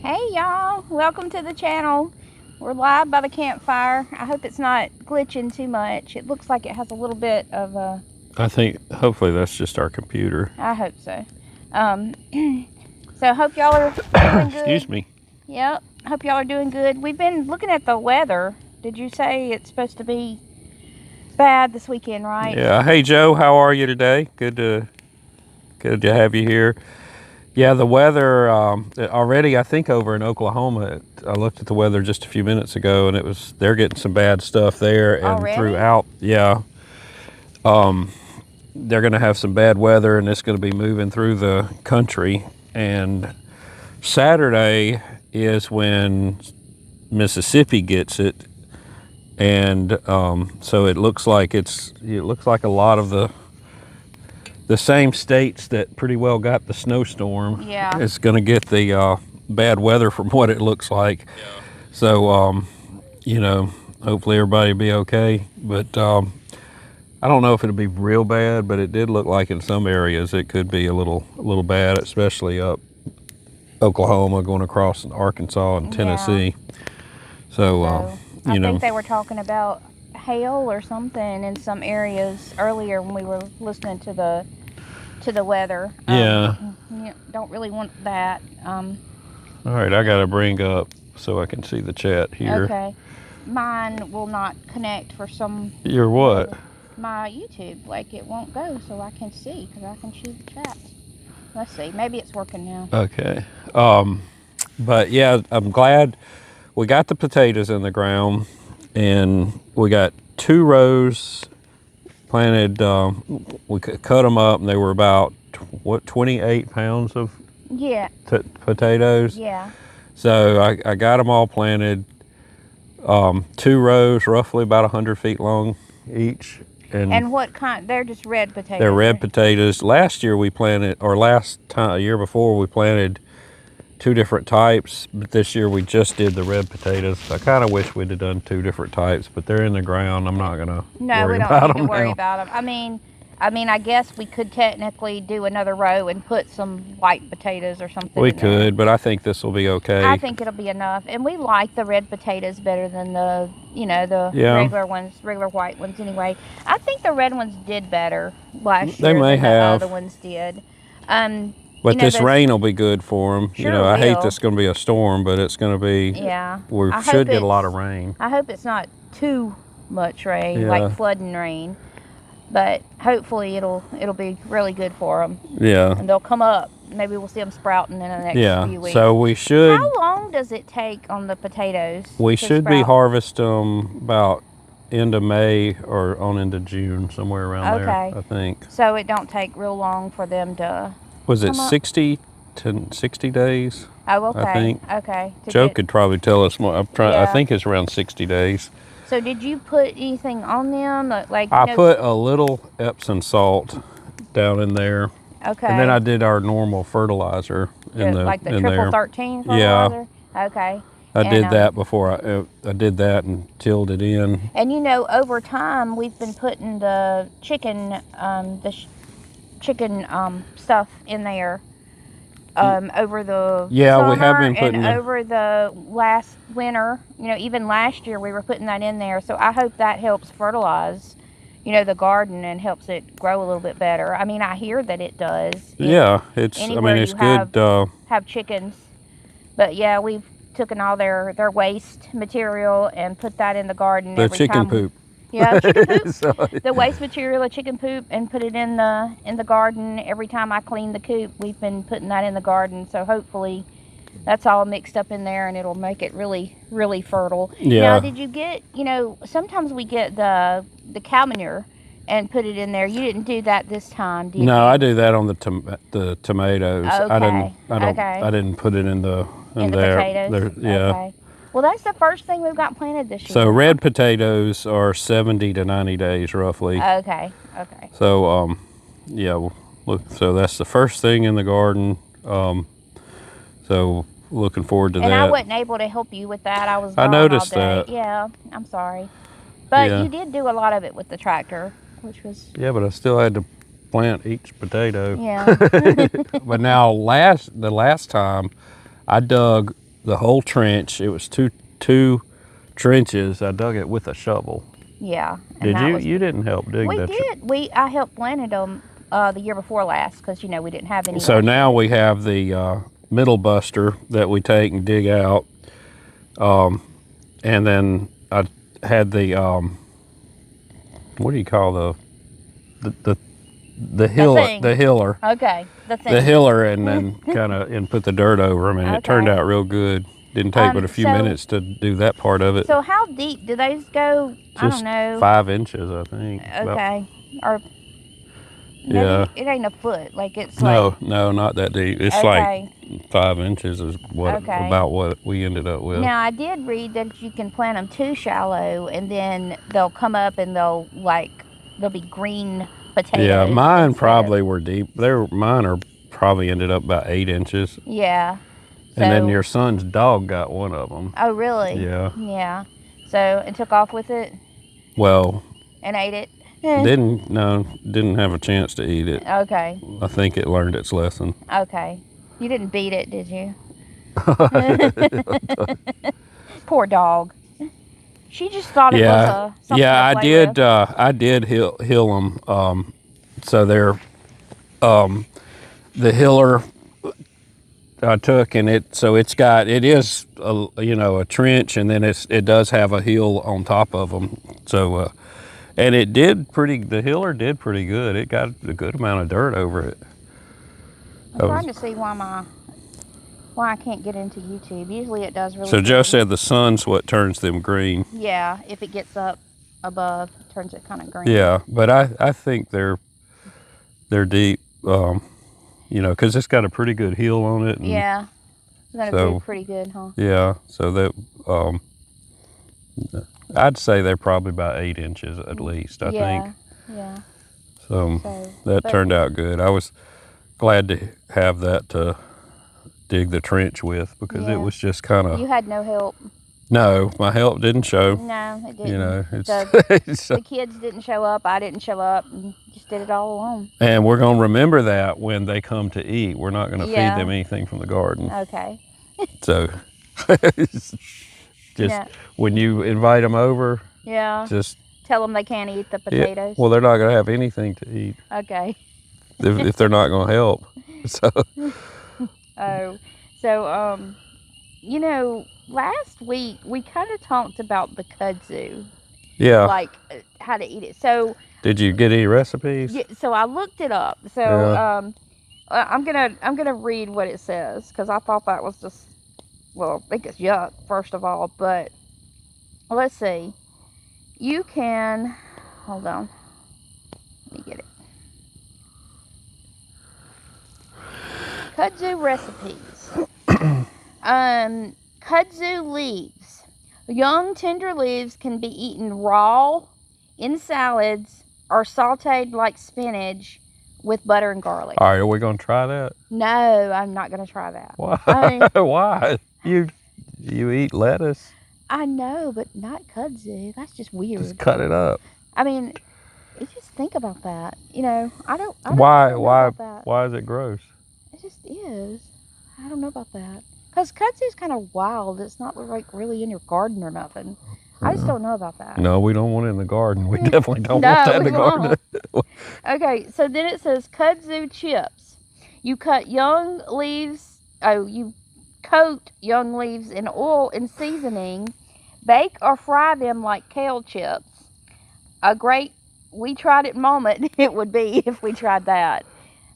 Hey y'all, welcome to the channel. We're live by the campfire. I hope it's not glitching too much. It looks like it has a little bit of a... I think hopefully that's just our computer. I hope so. So hope y'all are doing good. Excuse me. Yep, hope y'all are doing good. We've been looking at the weather. Did you say it's supposed to be bad this weekend, right? Yeah. Hey Joe, how are you today? Good to have you here. Yeah, the weather already, I think over in Oklahoma, I looked at the weather just a few minutes ago and they're getting some bad stuff there and Already? throughout. Yeah. They're going to have some bad weather and it's going to be moving through the country. And Saturday is when Mississippi gets it. And so it looks like a lot of the same states that pretty well got the snowstorm. Yeah. It's going to get the bad weather from what it looks like. Yeah. So, hopefully everybody will be okay. But I don't know if it'll be real bad, but it did look like in some areas it could be a little bad, especially up Oklahoma going across Arkansas and Tennessee. Yeah. So I think they were talking about hail or something in some areas earlier when we were listening to the weather. Yeah. Don't really want that. All right, I gotta bring up so I can see the chat here. Okay. Mine will not connect for some... Your what? My YouTube, like it won't go so I can see because I can see the chat. Let's see, maybe it's working now. Okay. But yeah, I'm glad we got the potatoes in the ground and we got 2 rows planted. We cut them up and they were about 28 pounds of potatoes. Yeah. So I got them all planted, 2 rows, roughly about 100 feet long each. And what kind? They're just red potatoes. They're red potatoes. Last year we planted, or a year before we planted 2 different types, but this year we just did the red potatoes. I kind of wish we'd have done 2 different types, but they're in the ground. I'm not gonna worry about them. No, we don't need to worry about them. I mean, I guess we could technically do another row and put some white potatoes or something. We could, but I think this will be okay. I think it'll be enough, and we like the red potatoes better than the regular ones, regular white ones. Anyway, I think the red ones did better last year. They may have. The other ones did. But this rain will be good for them. Sure I hate this going to be a storm, but it's going to be. Yeah. We should get a lot of rain. I hope it's not too much rain, like flooding rain. But hopefully it'll be really good for them. Yeah. And they'll come up. Maybe we'll see them sprouting in the next few weeks. So we should. How long does it take on the potatoes? We should be harvesting them about end of May or on into June, somewhere around there, I think. So it don't take real long for them to. Was it 60 to 60 days? Oh, okay. I think. Okay. Joe could probably tell us more. I think it's around 60 days. So did you put anything on them? Like I put a little Epsom salt down in there. Okay. And then I did our normal fertilizer in there. Like the triple 13 fertilizer? Yeah. Okay. I did that before I did that and tilled it in. And over time we've been putting the chicken stuff in there over the summer, we have been putting and over the last winter. Even last year we were putting that in there. So I hope that helps fertilize, the garden and helps it grow a little bit better. I mean, I hear that it does. It's good. Have chickens, but yeah, we've taken all their waste material and put that in the garden. The chicken poop. Yeah, chicken poop. The waste material of chicken poop, and put it in the garden. Every time I clean the coop, we've been putting that in the garden. So hopefully that's all mixed up in there and it'll make it really, really fertile. Yeah. Now, did you get, sometimes we get the cow manure and put it in there. You didn't do that this time, did you? No, I do that on the tomatoes. Okay. I didn't put it in there. Potatoes? Yeah. Okay. Well, that's the first thing we've got planted this year. So red potatoes are 70 to 90 days roughly. Okay. So look, so that's the first thing in the garden. So looking forward to that. And I wasn't able to help you with that. I was gone I noticed all day. that. Yeah, I'm sorry. But you did do a lot of it with the tractor, which was... Yeah, but I still had to plant each potato. Yeah. But now the last time I dug the whole trench. It was two trenches. I dug it with a shovel. Yeah. Did you? You didn't help dig We that. did. I helped planted them the year before last because, we didn't have any. So now we have the middle buster that we take and dig out. And then I had the, what do you call the hiller. Okay. The hiller, and then and put the dirt over them, and it turned out real good. Didn't take but a few minutes to do that part of it. So how deep do those go? Just I don't know. 5 inches, I think. Okay. Or yeah. It ain't a foot. Like it's no, not that deep. It's like 5 inches is about what we ended up with. Now I did read that you can plant them too shallow, and then they'll come up and they'll be green potatoes. Yeah, mine probably were deep. Mine are probably ended up about 8 inches. Yeah. And then your son's dog got one of them. Oh, really? Yeah. Yeah. So it took off with it? Well. And ate it? Didn't have a chance to eat it. Okay. I think it learned its lesson. Okay. You didn't beat it, did you? Poor dog. She just thought it was something I to did. with. I did hill them. So they're the hiller I took, and it is a trench, and then it does have a hill on top of them. So and the hiller did pretty good. It got a good amount of dirt over it. I'm trying to see why I can't get into YouTube. Usually it does really So good. Joe said the sun's what turns them green. Yeah, if it gets up above, it turns it kind of green. Yeah, but I think they're deep, because it's got a pretty good heel on it. And yeah, it's gonna be pretty good, huh? Yeah, so that I'd say they're probably about 8 inches at least. I think. Yeah. So that turned out good. I was glad to have that to dig the trench with, because it was just kind of. You had no help. No, my help didn't show. No, it didn't. The kids didn't show up. I didn't show up, and just did it all alone. And we're gonna remember that when they come to eat. We're not gonna feed them anything from the garden. Okay. So, when you invite them over, just tell them they can't eat the potatoes. Well, they're not gonna have anything to eat. Okay. if they're not gonna help. So. Last week we kind of talked about the kudzu. Yeah. Like how to eat it. So. Did you get any recipes? Yeah. So I looked it up. So I'm gonna read what it says, because I thought that was just, I think it's yuck first of all, but let's see. You can hold on. Let me get it. Kudzu recipes. Kudzu leaves. Young tender leaves can be eaten raw, in salads, or sauteed like spinach with butter and garlic. All right, are we going to try that? No, I'm not going to try that. Why? Why? You eat lettuce? I know, but not kudzu. That's just weird. Just cut it up. I mean, you just think about that. I don't Why know about that. Why is it gross? It just is. I don't know about that. Because kudzu is kind of wild. It's not like really in your garden or nothing. I just don't know about that. No, we don't want it in the garden. We definitely don't want that in the garden. Okay, so then it says kudzu chips. You cut young leaves. You coat young leaves in oil and seasoning. Bake or fry them like kale chips. We tried it moment it would be if we tried that.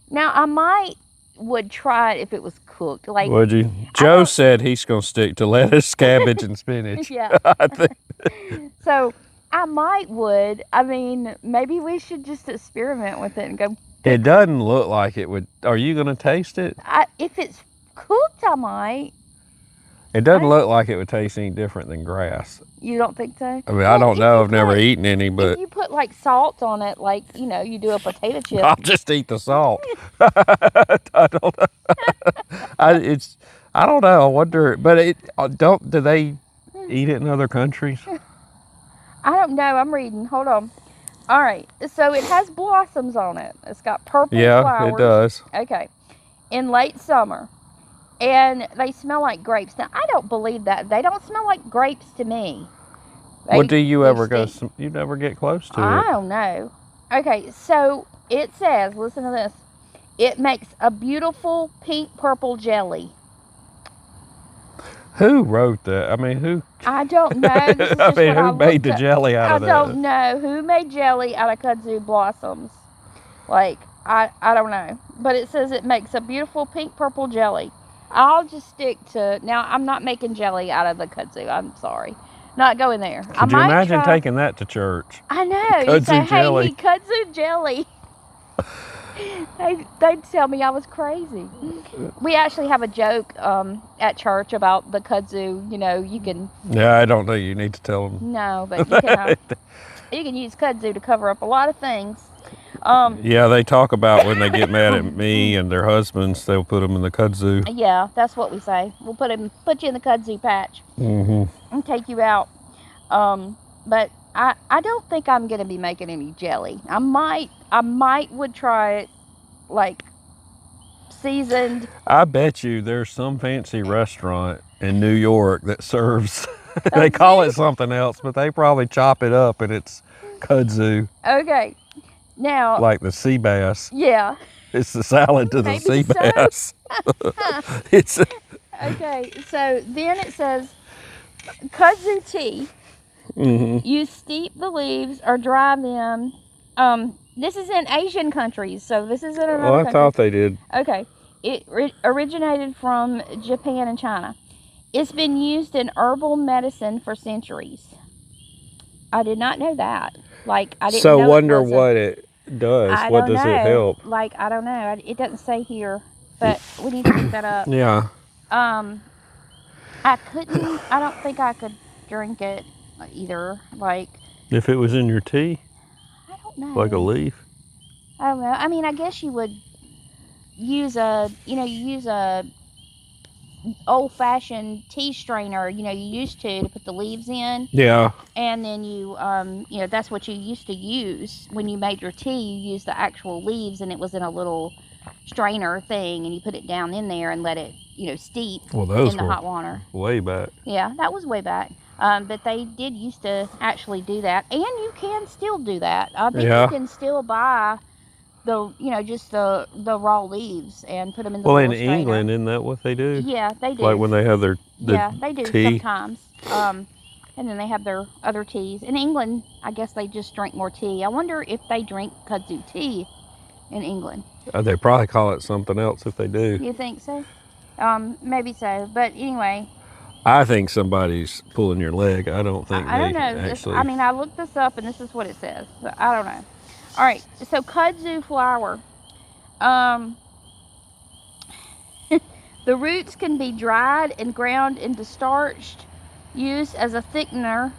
Now I would try it if it was cooked. Like, would you? Joe said he's gonna stick to lettuce, cabbage, and spinach. Yeah. So I would. I mean, maybe we should just experiment with it and go. It doesn't look like it would. Are you gonna taste it? If it's cooked, I might. It doesn't look like it would taste any different than grass. You don't think so? I mean, I don't know. I've never eaten any, but if you put like salt on it, like you do a potato chip. I'll just eat the salt. I don't know. I don't know. I wonder, but do they eat it in other countries? I don't know. I'm reading. Hold on. All right. So it has blossoms on it. It's got purple flowers. Yeah, it does. Okay. In late summer, and they smell like grapes. Now, I don't believe that. They don't smell like grapes to me. Well, do you they ever go? stink. You never get close to I it. don't know. Okay, so it says, listen to this. It makes a beautiful pink purple jelly. Who wrote that? I mean, who? I don't know. This is I just mean, what I who made looked the up. jelly out of I that? don't know who made jelly out of kudzu blossoms. Like, I don't know. But it says it makes a beautiful pink purple jelly. I'll just stick to, now I'm not making jelly out of the kudzu. I'm sorry. Not going there. Could you imagine taking that to church? I know. Kudzu You say, jelly. hey, he kudzu jelly. They'd tell me I was crazy. We actually have a joke at church about the kudzu. You know, you can. Yeah, I don't know. You need to tell them. No, but you can use kudzu to cover up a lot of things. Yeah, they talk about when they get mad at me and their husbands, they'll put them in the kudzu. Yeah, that's what we say. We'll put you in the kudzu patch and take you out. But I don't think I'm gonna be making any jelly. I might would try it, like seasoned. I bet you there's some fancy restaurant in New York that serves. They call it something else, but they probably chop it up and it's kudzu. Okay, now Like the sea bass. yeah. It's the salad to the Maybe sea so. bass. It's Okay, so then it says kudzu tea. You steep the leaves or dry them. This is in Asian countries, so this is in another I country. thought they did. Okay, it originated from Japan and China. It's been used in herbal medicine for centuries. I did not know that. Like, I didn't know. So wonder what it does. I What don't does know. it help? Like, I don't know. It doesn't say here, but we need to look that up. Yeah. I don't think I could drink it either. Like, If it was in your tea, I don't know. like a leaf. I don't know. I mean, I guess you would use a old-fashioned tea strainer, you used to put the leaves in. Yeah. And then that's what you used to use when you made your tea. You used the actual leaves, and it was in a little strainer thing, and you put it down in there and let it, steep Well, those in the were hot water. way back. Yeah, that was way back. But they did used to actually do that, and you can still do that. I think you can still buy just the raw leaves and put them in the Well, in little strainer. England, isn't that what they do? Yeah, they do. Like when they have their they do tea. sometimes. And then they have their other teas. In England, I guess they just drink more tea. I wonder if they drink kudzu tea in England. They probably call it something else if they do. You think so? Maybe so. But anyway. I think somebody's pulling your leg. I don't think I don't know. actually. I looked this up, and this is what it says. So I don't know. All right. So kudzu flower. The roots can be dried and ground into starch, used as a thickener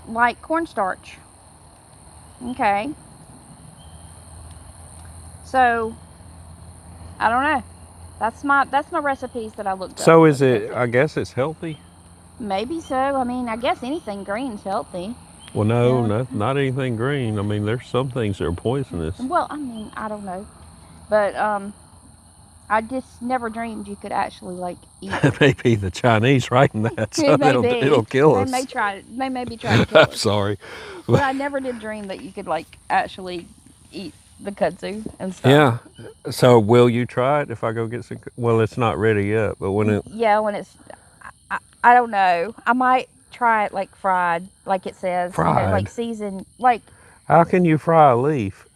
like cornstarch. Okay. So, I don't know. That's my recipes that I looked up. So is it, I guess it's healthy? Maybe so. I mean, I guess anything green's healthy. Well, no, not anything green. I mean, there's some things that are poisonous. Well, I mean, I don't know. But, I just never dreamed you could actually, like, eat it. Maybe the Chinese writing that, so it'll kill us. They may be trying to kill us. I'm sorry. But I never did dream that you could, like, actually eat the kudzu and stuff. Yeah. So will you try it if I go get some? Well, it's not ready yet, but when it... Yeah, when it's... I don't know. I might try it, like, fried, like it says. Fried? Like seasoned. Like... How can you fry a leaf?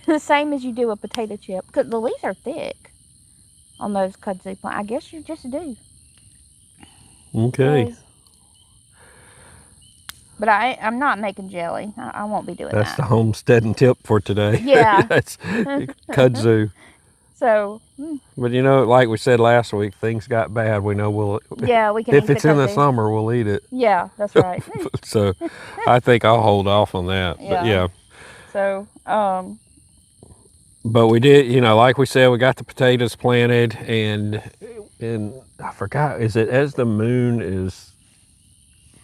The same as you do a potato chip. Because the leaves are thick on those kudzu plants. I guess you just do. Okay. But I'm not making jelly. I won't be doing That's that. the homesteading tip for today. Yeah. That's kudzu. So. But like we said last week, things got bad. We know we'll... Yeah, we can If eat it's the in the kudzu. summer, we'll eat it. Yeah, that's right. So I think I'll hold off on that. Yeah. But yeah. So, But we did, like we said, we got the potatoes planted, and I forgot, is it as the moon is...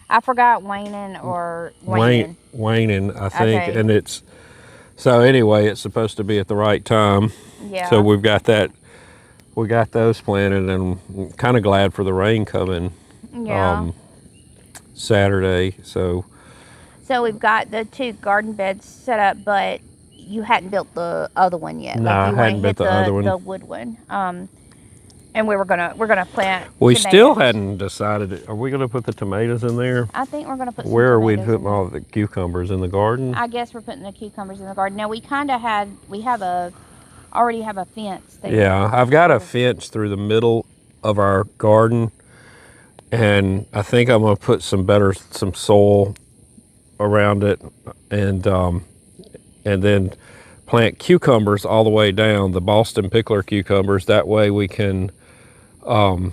I forgot waning or waning. Waning, I think. Okay. And so anyway, it's supposed to be at the right time. Yeah. So we've got that we got those planted, and I'm kind of glad for the rain coming Yeah. Saturday. So we've got the 2 garden beds set up, but you hadn't built the other one yet. No, like I you hadn't built the other one. The wood one. And we're gonna plant. we tomatoes. still hadn't decided. Are we going to put the tomatoes in there? I think we're gonna put. Where some are we tomatoes putting in there. all the cucumbers in the garden? I guess we're putting the cucumbers in the garden. Now we already have a fence there. Yeah, I've got a fence through the middle of our garden, and I think I'm going to put some soil around it, and then plant cucumbers all the way down, the Boston pickler cucumbers. That way we can, the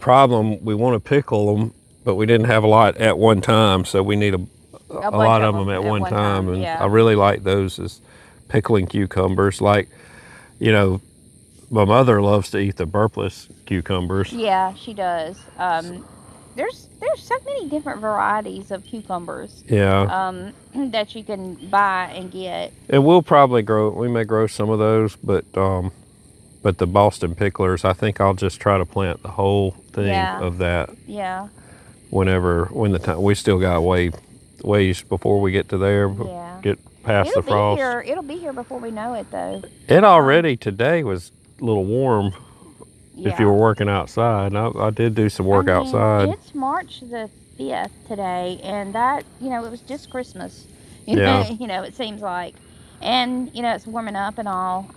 problem, we want to pickle them, but we didn't have a lot at one time, so we need a lot of them at one time. And yeah. I really like those as pickling cucumbers. Like, you know, my mother loves to eat the burpless cucumbers. Yeah, she does. There's so many different varieties of cucumbers. Yeah. That you can buy and get. And we'll probably we may grow some of those, but the Boston picklers, I think I'll just try to plant the whole thing of that. Yeah. When the time, we still got ways before we get to there. Yeah. Get past the frost. It'll be here before we know it, though. It already today was a little warm. Yeah. If you were working outside. I did do some work outside. It's March the 5th today, and that, it was just Christmas. Yeah. It seems like. And, it's warming up and all.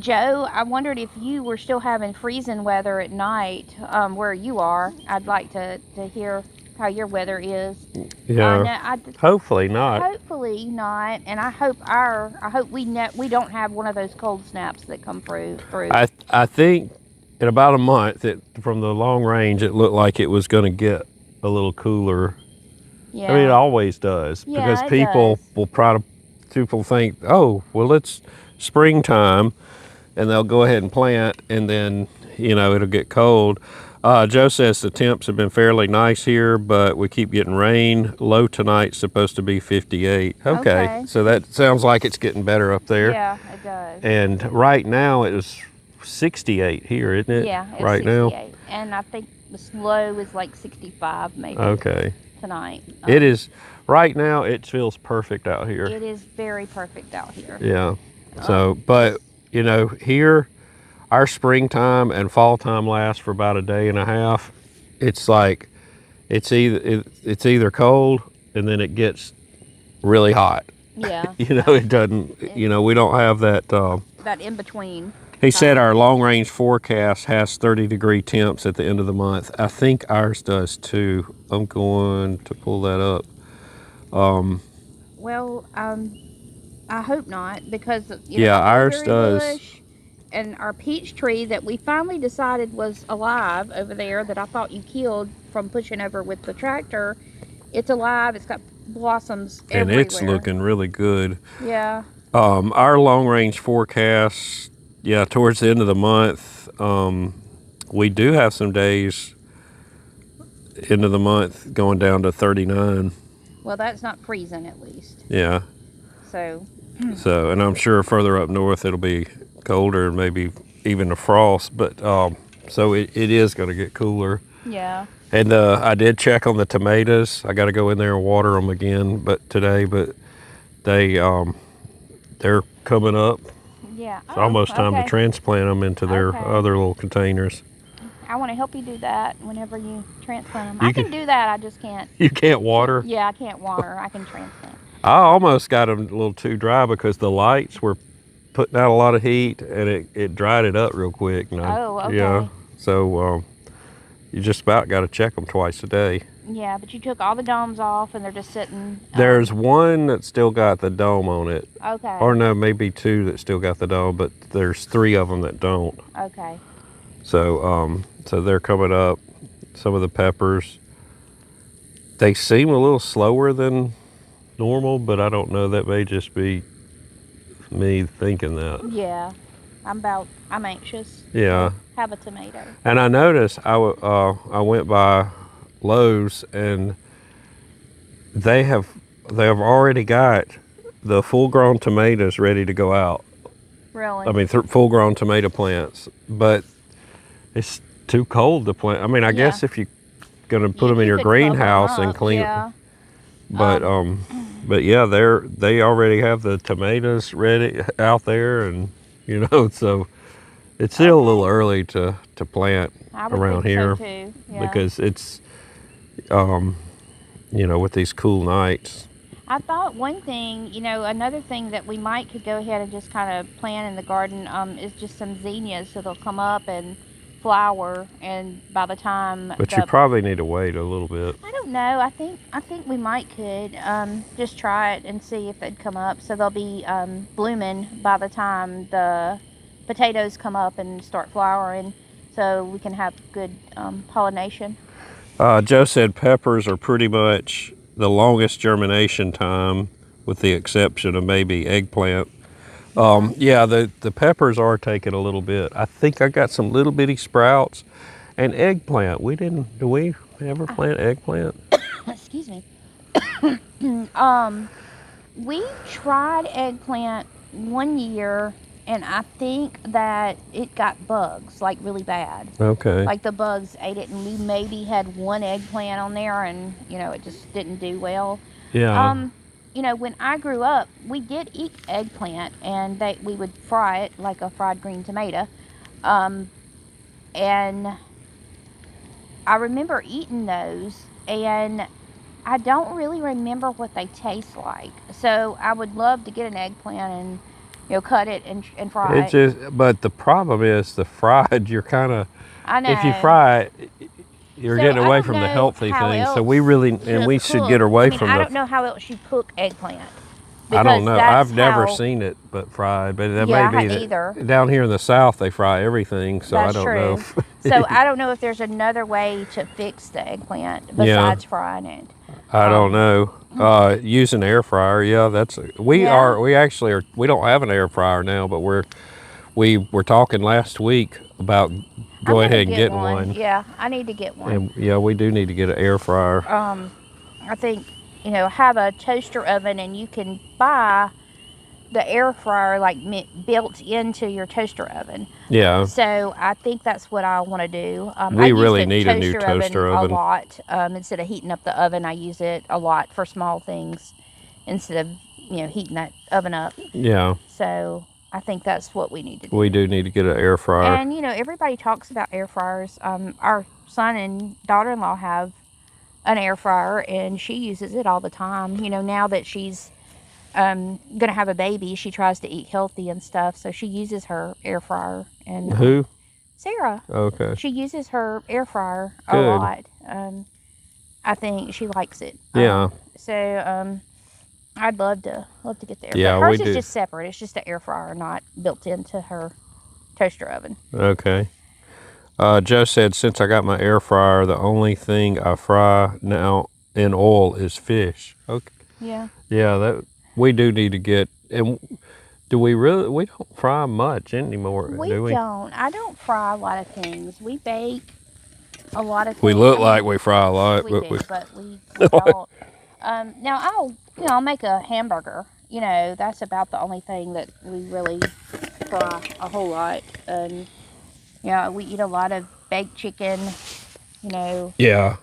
Joe, I wondered if you were still having freezing weather at night where you are. I'd like to hear how your weather is. Yeah. Hopefully not. Hopefully not, and I hope we don't have one of those cold snaps that come through. I think in about a month, from the long range, it looked like it was going to get a little cooler. Yeah. I mean, it always does, Yeah, because it people does. people think, oh, well, it's springtime, and they'll go ahead and plant, and then it'll get cold. Joe says the temps have been fairly nice here, but we keep getting rain. Low tonight's supposed to be 58. Okay. So that sounds like it's getting better up there. Yeah, it does. And right now it is 68 here, isn't it? Yeah, it's right 68. now. And I think the low is like 65 maybe. Okay. Tonight. It is. Right now it feels perfect out here. It is very perfect out here. Yeah. So, but here, our springtime and fall time lasts for about a day and a half. It's like, it's either cold and then it gets really hot. Yeah. It doesn't, we don't have that. That in between. He said our long range forecast has 30-degree temps at the end of the month. I think ours does too. I'm going to pull that up. Well, I hope not, because ours does. And our peach tree that we finally decided was alive over there, that I thought you killed from pushing over with the tractor, it's alive. It's got blossoms everywhere. And it's looking really good. Yeah. Our long range forecast, towards the end of the month, we do have some days end of the month going down to 39. Well, that's not freezing at least. Yeah. So, and I'm sure further up north it'll be colder, maybe even a frost, but so it is going to get cooler. Yeah. And I did check on the tomatoes. I got to go in there and water them again, but they're coming up. Yeah. It's almost time to transplant them into their other little containers. I want to help you do that whenever you transplant them. I can do that. I just can't. You can't water? Yeah, I can't water. I can transplant. I almost got them a little too dry because the lights were putting out a lot of heat, and it dried it up real quick. Okay. Yeah. So you just about got to check them twice a day. Yeah, but you took all the domes off, and they're just sitting. There's one that still got the dome on it. Okay. Or no, maybe two that still got the dome, but there's 3 of them that don't. Okay. So so they're coming up. Some of the peppers, they seem a little slower than normal, but I don't know. That may just be me thinking that. Yeah, I'm anxious. Yeah. To have a tomato. And I noticed I went by Lowe's, and they have already got the full-grown tomatoes ready to go out. Really? I mean, full-grown tomato plants, but it's too cold to plant. I mean, I guess if you're gonna put them in your greenhouse and clean, yeah. but yeah, they already have the tomatoes ready out there, and you know, so it's still a little early to plant around here too. Yeah. because it's you know, with these cool nights. I thought one thing, you know, another thing that we might could go ahead and just kind of plant in the garden is just some zinnias, so they'll come up and flower, and by the time But you probably need to wait a little bit. I don't know. I think we might could just try it and see if they'd come up. So they'll be blooming by the time the potatoes come up and start flowering, so we can have good pollination. Joe said peppers are pretty much the longest germination time, with the exception of maybe eggplant. Yeah, the peppers are taking a little bit. I think I got some little bitty sprouts. And eggplant, do we ever plant eggplant? Excuse me. We tried eggplant one year, and I think that it got bugs, like really bad. Okay. Like the bugs ate it, and we maybe had one eggplant on there, and you know, it just didn't do well. Yeah. You know, when I grew up, we did eat eggplant, and we would fry it like a fried green tomato. And I remember eating those, and I don't really remember what they taste like. So I would love to get an eggplant and, you know, cut it and fry it. But the problem is the fried, you're kind of, I know. if you fry it, you're getting away from the healthy things. So we should get away from I don't know how else you cook eggplant. I don't know. I've never seen it but fried, but that may be either. Down here in the South they fry everything, so That's I don't true. know. So I don't know if there's another way to fix the eggplant besides frying it. I don't know. Use an air fryer, we don't have an air fryer now, but we were talking last week about go ahead and get one. Yeah, I need to get one. And yeah, we do need to get an air fryer. I think, you know, have a toaster oven, and you can buy the air fryer like built into your toaster oven. Yeah. So I think that's what I want to do. We really need a new toaster oven a lot. Instead of heating up the oven, I use it a lot for small things instead of, you know, heating that oven up. Yeah. So I think that's what we need to do. We do need to get an air fryer. And, you know, everybody talks about air fryers. Our son and daughter-in-law have an air fryer, and she uses it all the time. You know, now that she's going to have a baby, she tries to eat healthy and stuff, so she uses her air fryer. And who? Sarah. Okay. She uses her air fryer a lot. I think she likes it. Yeah. So I'd love to get the air fryer. Yeah, hers is just separate. It's just an air fryer, not built into her toaster oven. Okay. Joe said, since I got my air fryer, the only thing I fry now in oil is fish. Okay. Yeah. Yeah, that we do need to get. And do we really? We don't fry much anymore, do we? Don't. I don't fry a lot of things. We bake a lot of things. We look like we fry a lot, but we don't. Now I'll make a hamburger. You know, that's about the only thing that we really fry a whole lot. And yeah, we eat a lot of baked chicken. You know. Yeah.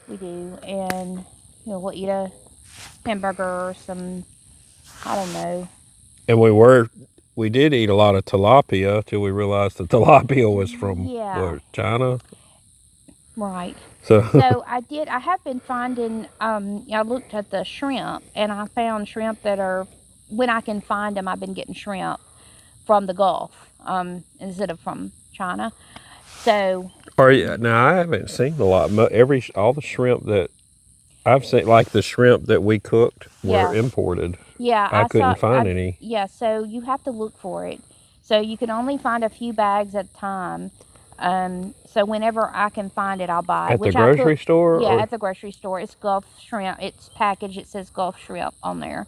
We do, and you know, we'll eat a hamburger or some, I don't know. And we did eat a lot of tilapia till we realized the tilapia was from China. Right. So I have been finding, I looked at the shrimp, and I found shrimp that are, when I can find them, I've been getting shrimp from the Gulf, instead of from China. So. Now I haven't seen a lot. All the shrimp that I've seen, like the shrimp that we cooked, were imported. Yeah, I couldn't find any. Yeah, so you have to look for it. So you can only find a few bags at a time. So whenever I can find it, I'll buy it. At the grocery store? Yeah, at the grocery store. It's Gulf shrimp. It's packaged. It says Gulf shrimp on there.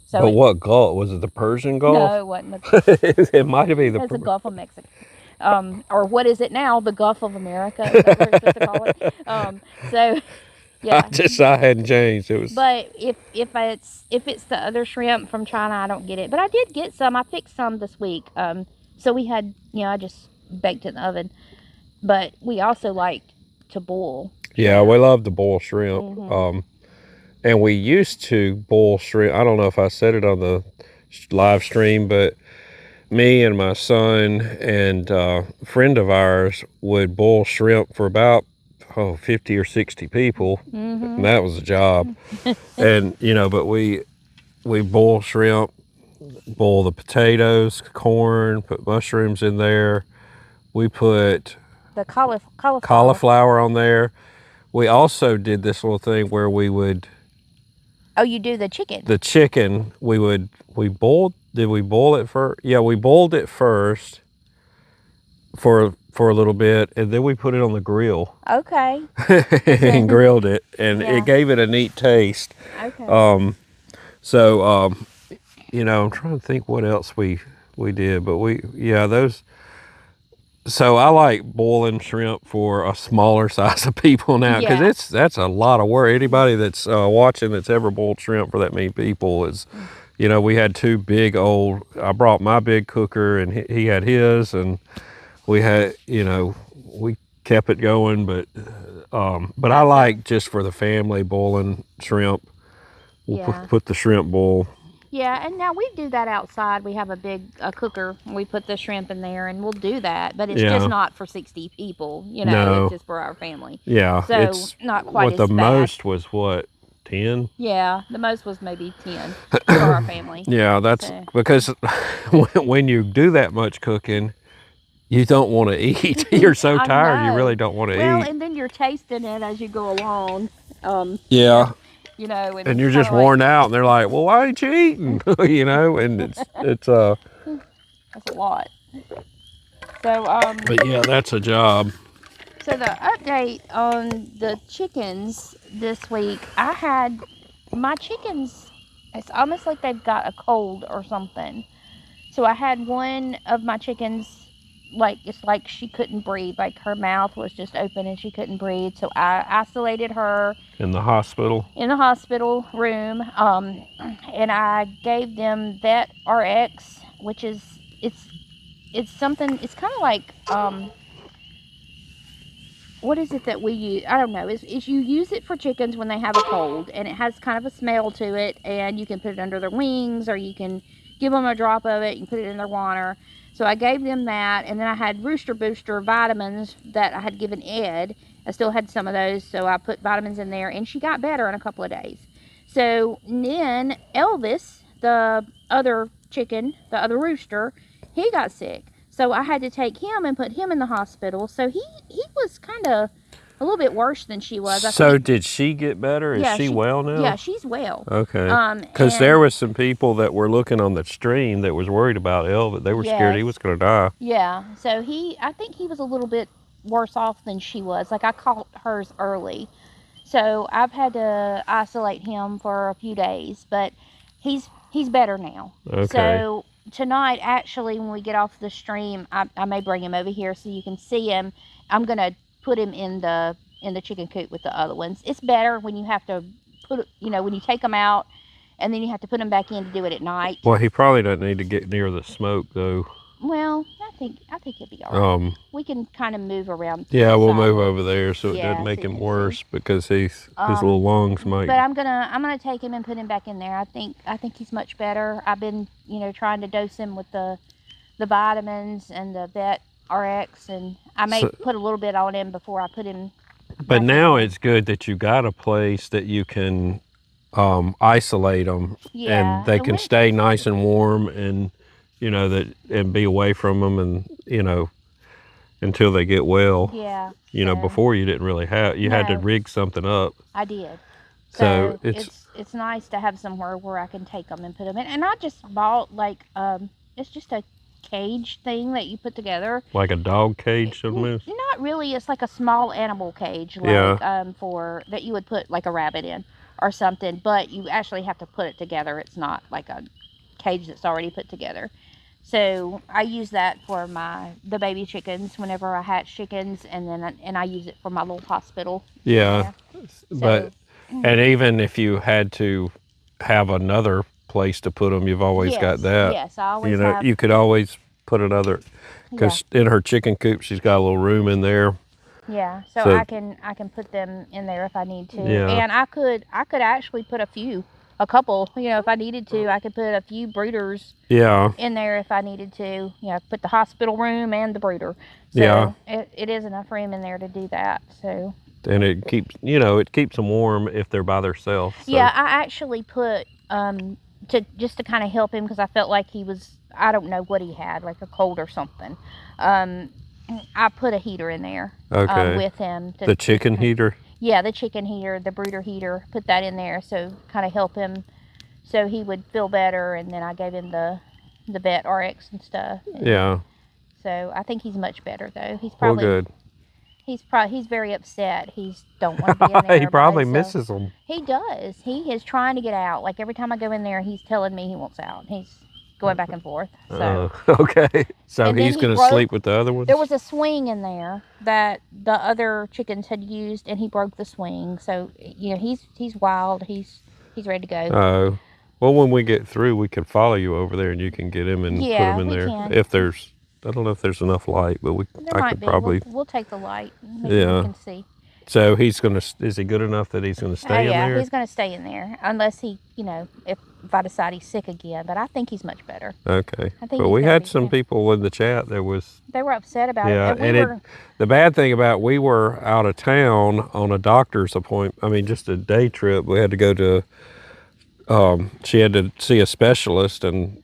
So but what Gulf? Was it the Persian Gulf? No, it wasn't the Gulf. It might have been the Gulf of Mexico. Or what is it now? The Gulf of America? Is that what we're supposed to call it? Yeah. I hadn't changed. It was. But if it's the other shrimp from China, I don't get it. But I did get some. I fixed some this week. So we had, I just baked it in the oven. But we also like to boil. Yeah, we love to boil shrimp. Mm-hmm. And we used to boil shrimp. I don't know if I said it on the live stream, but me and my son and a friend of ours would boil shrimp for about 50 or 60 people. Mm-hmm. And that was a job. And but we boil shrimp, boil the potatoes, corn, put mushrooms in there. We put the cauliflower. Cauliflower on there. We also did this little thing where we would. Oh, you do the chicken. The chicken, we boiled. Did we boil it first? Yeah, we boiled it first for a little bit, and then we put it on the grill. Okay. And grilled it, and Yeah. it gave it a neat taste. Okay. So I'm trying to think what else we did, but those. So I like boiling shrimp for a smaller size of people now, because that's a lot of work. Anybody that's watching that's ever boiled shrimp for that many people is, we had two big old. I brought my big cooker, and he had his, and we had, we kept it going. But I like just for the family boiling shrimp. We'll put the shrimp boil. Yeah, and now we do that outside. We have a cooker. And we put the shrimp in there, and we'll do that. But it's just not for 60 people. No. It's just for our family. Yeah, so it's not quite what as the bad. most was. What, 10? Yeah, the most was maybe 10 for our family. Yeah, that's because when you do that much cooking, you don't want to eat. You're so tired, you really don't want to eat. Well, and then you're tasting it as you go along. Yeah. And you're just worn out, and they're like, "Well, why ain't you eating?" And it's that's a lot. So But yeah, that's a job. So the update on the chickens this week, I had my chickens. It's almost like they've got a cold or something. So I had one of my chickens. It's like she couldn't breathe, like her mouth was just open and she couldn't breathe. So I isolated her in the hospital room, and I gave them Vet RX, which is it's something. It's kind of like what is it that we use? I don't know. Is you use it for chickens when they have a cold, and it has kind of a smell to it, and you can put it under their wings, or you can give them a drop of it and put it in their water. So I gave them that, and then I had Rooster Booster vitamins that I had given Ed. I still had some of those, so I put vitamins in there, and she got better in a couple of days. So then Elvis, the other chicken, the other rooster, he got sick. So I had to take him and put him in the hospital. So he was kind of a little bit worse than she was. So did she get better? Is she well now? Yeah, she's well. Okay. Because there was some people that were looking on the stream that was worried about Elvis. They were scared he was going to die. Yeah. So I think he was a little bit worse off than she was. Like I caught hers early. So I've had to isolate him for a few days, but he's better now. Okay. So tonight, actually, when we get off the stream, I may bring him over here so you can see him. I'm going to put him in the chicken coop with the other ones. It's better when you have to when you take them out and then you have to put them back in to do it at night. Well, he probably doesn't need to get near the smoke though. Well, I think he'll be all right. We can kind of move around. Yeah, we'll move over there so it doesn't make him worse because his little lungs might. But I'm gonna take him and put him back in there. I think he's much better. I've been trying to dose him with the vitamins and the Vet RX, and I may put a little bit on him before I put him. But now it's good that you got a place that you can isolate them, and they can stay nice and warm, and and be away from them, and until they get well. Yeah. Before you didn't really have. You had to rig something up. I did. So it's nice to have somewhere where I can take them and put them in. And I just bought it's just a cage thing that you put together. Like a dog cage almost? Not really. It's like a small animal cage, for that you would put like a rabbit in or something. But you actually have to put it together. It's not like a cage that's already put together. So I use that for the baby chickens whenever I hatch chickens, and I use it for my little hospital. Yeah. But and even if you had to have another place to put them, you've always got that. Yes, I always You know, have. you could always put another, because in her chicken coop, she's got a little room in there. Yeah, so I can put them in there if I need to. Yeah. And I could actually put a couple, you know, if I needed to. I could put a few brooders in there if I needed to. You know, put the hospital room and the brooder. So it is enough room in there to do that. So. And it keeps, you know, it keeps them warm if they're by themselves. So. Yeah, I actually put just to kind of help him, because I felt like he was, I don't know what he had, like a cold or something. I put a heater in there with him. The chicken heater? Yeah, the chicken heater, the brooder heater. Put that in there so kind of help him so he would feel better. And then I gave him the vet RX and stuff. Yeah. So I think he's much better though. He's probably good. He's very upset. He don't want to be in there. He probably misses them. He does. He is trying to get out. Like every time I go in there, he's telling me he wants out. He's going back and forth. So okay. So he's going to sleep with the other ones? There was a swing in there that the other chickens had used, and he broke the swing. So you know, he's wild. He's ready to go. Oh. Well, when we get through, we can follow you over there, and you can get him and put him in there. Can. If there's, I don't know if there's enough light, but I could probably. We'll take the light. Maybe we can see. So he's gonna. Is he good enough that he's gonna stay in there? Yeah, he's gonna stay in there unless he, you know, if I decide he's sick again. But I think he's much better. Okay. But we had some people in the chat. They were upset about it. And the bad thing about, we were out of town on a doctor's appointment. I mean, just a day trip. We had to go to. She had to see a specialist, and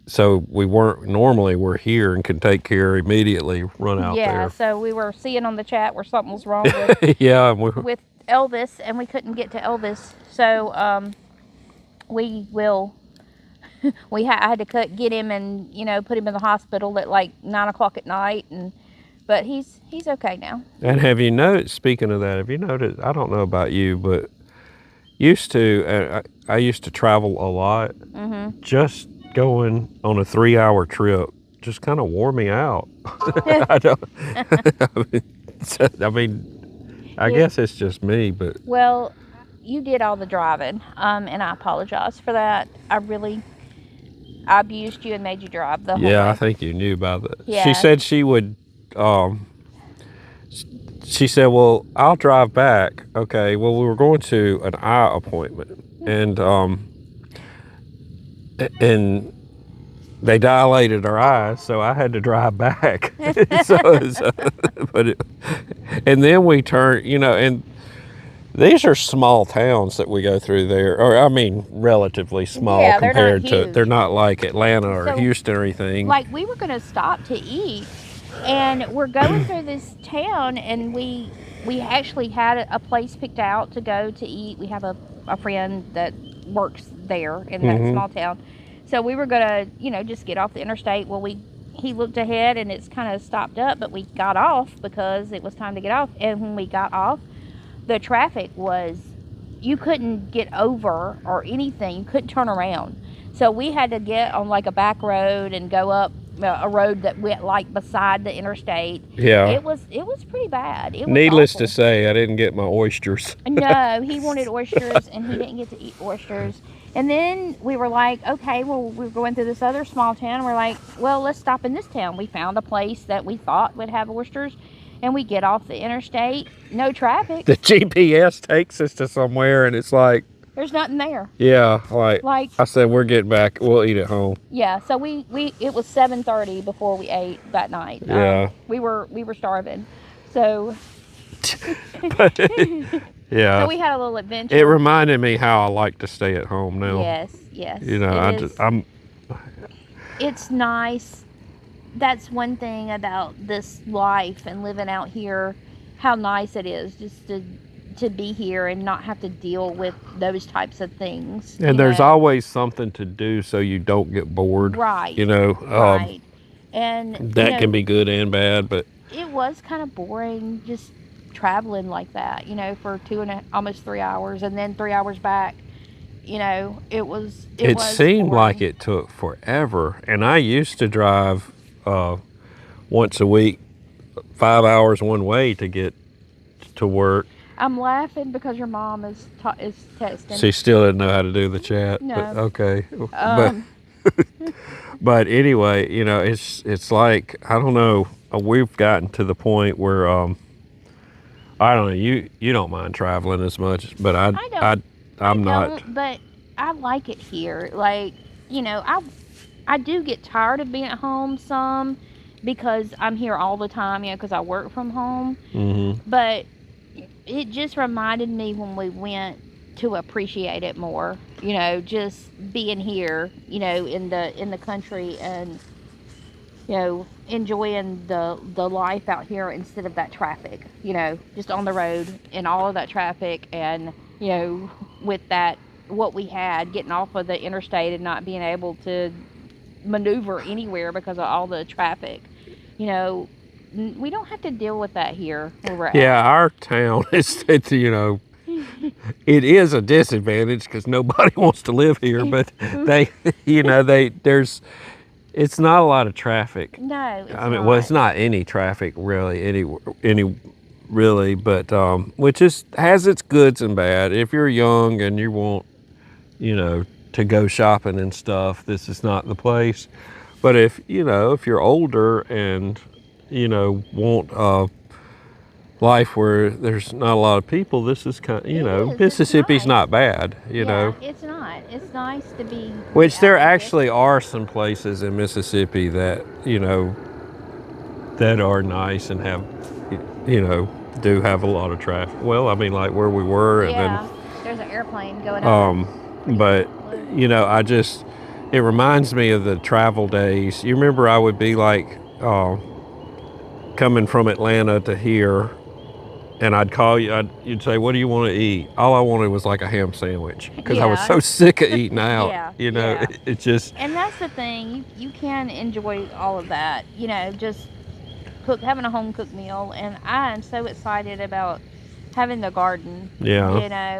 so we're here and can take care immediately, run out there. Yeah, so we were seeing on the chat where something was wrong with, with Elvis, and we couldn't get to Elvis. So I had to get him and, you know, put him in the hospital at like 9 o'clock at night, but he's okay now. And have you noticed, speaking of that, have you noticed, I don't know about you, but I used to travel a lot, just going on a 3-hour trip just kind of wore me out. I guess it's just me, but. Well, you did all the driving, and I apologize for that. I abused you and made you drive the whole way. I think you knew about that. Yeah. She said she would, she said, well, I'll drive back. Okay, well, we were going to an eye appointment, and they dilated our eyes, so I had to drive back. And then we turned, you know, and these are small towns that we go through there, or I mean, relatively small compared to, they're not like Atlanta or Houston or anything. Like, we were going to stop to eat, and we're going through this town, and we actually had a place picked out to go to eat. We have a friend that works there in that small town. So we were going to, you know, just get off the interstate. Well, he looked ahead, and it's kind of stopped up, but we got off because it was time to get off. And when we got off, the traffic was, you couldn't get over or anything. You couldn't turn around. So we had to get on like a back road and go up a road that went like beside the interstate. Yeah. It was pretty bad. It was Needless awful. to say, I didn't get my oysters. No, he wanted oysters, and he didn't get to eat oysters. And then we were like, okay, well, we were going through this other small town. We're like, well, let's stop in this town. We found a place that we thought would have oysters, and we get off the interstate, no traffic. The GPS takes us to somewhere, and it's like, there's nothing there. Yeah, like I said, we're getting back. We'll eat at home. Yeah, so it was 7:30 before we ate that night. Yeah, we were starving, so. Yeah. So we had a little adventure. It reminded me how I like to stay at home now. Yes, yes. You know, It's nice. That's one thing about this life and living out here, how nice it is just to be here and not have to deal with those types of things. And there's always something to do so you don't get bored. Right. You know. Right. And that can be good and bad, but. It was kind of boring just traveling like that, you know, for almost 3 hours, and then 3 hours back. You know, it seemed boring. Like it took forever, and I used to drive once a week, 5 hours one way to get to work. I'm laughing because your mom is texting. She still didn't know how to do the chat. No. But, okay. Um, But anyway, you know, it's like, I don't know, we've gotten to the point where I don't know, you don't mind traveling as much, but I'm not. But I like it here. Like, you know, I do get tired of being at home some because I'm here all the time, you know, because I work from home. Mm-hmm. But it just reminded me when we went to appreciate it more, you know, just being here, you know, in the country, and you know, enjoying the life out here instead of that traffic, you know, just on the road and all of that traffic. And you know, with that, what we had, getting off of the interstate and not being able to maneuver anywhere because of all the traffic, you know, we don't have to deal with that here where we're Yeah, at. our town is, you know, it is a disadvantage because nobody wants to live here, but they, you know, it's not a lot of traffic. No, it's I mean, not. well, it's not any traffic really, any really, but which has its goods and bad. If you're young and you want, you know, to go shopping and stuff, this is not the place. But if, you know, if you're older and, you know, want life where there's not a lot of people, this is kind of, you know, Mississippi's not bad, you know. It's not. It's nice to be. Which there actually are some places in Mississippi that, you know, that are nice and have, you know, do have a lot of traffic. Well, I mean, like where we were, and then there's an airplane going over. But you know, it reminds me of the travel days. You remember I would be like coming from Atlanta to here, and I'd call you, you'd say, what do you want to eat? All I wanted was like a ham sandwich because I was so sick of eating out. You know, it just. And that's the thing, you can enjoy all of that, you know, just having a home cooked meal. And I am so excited about having the garden, you know,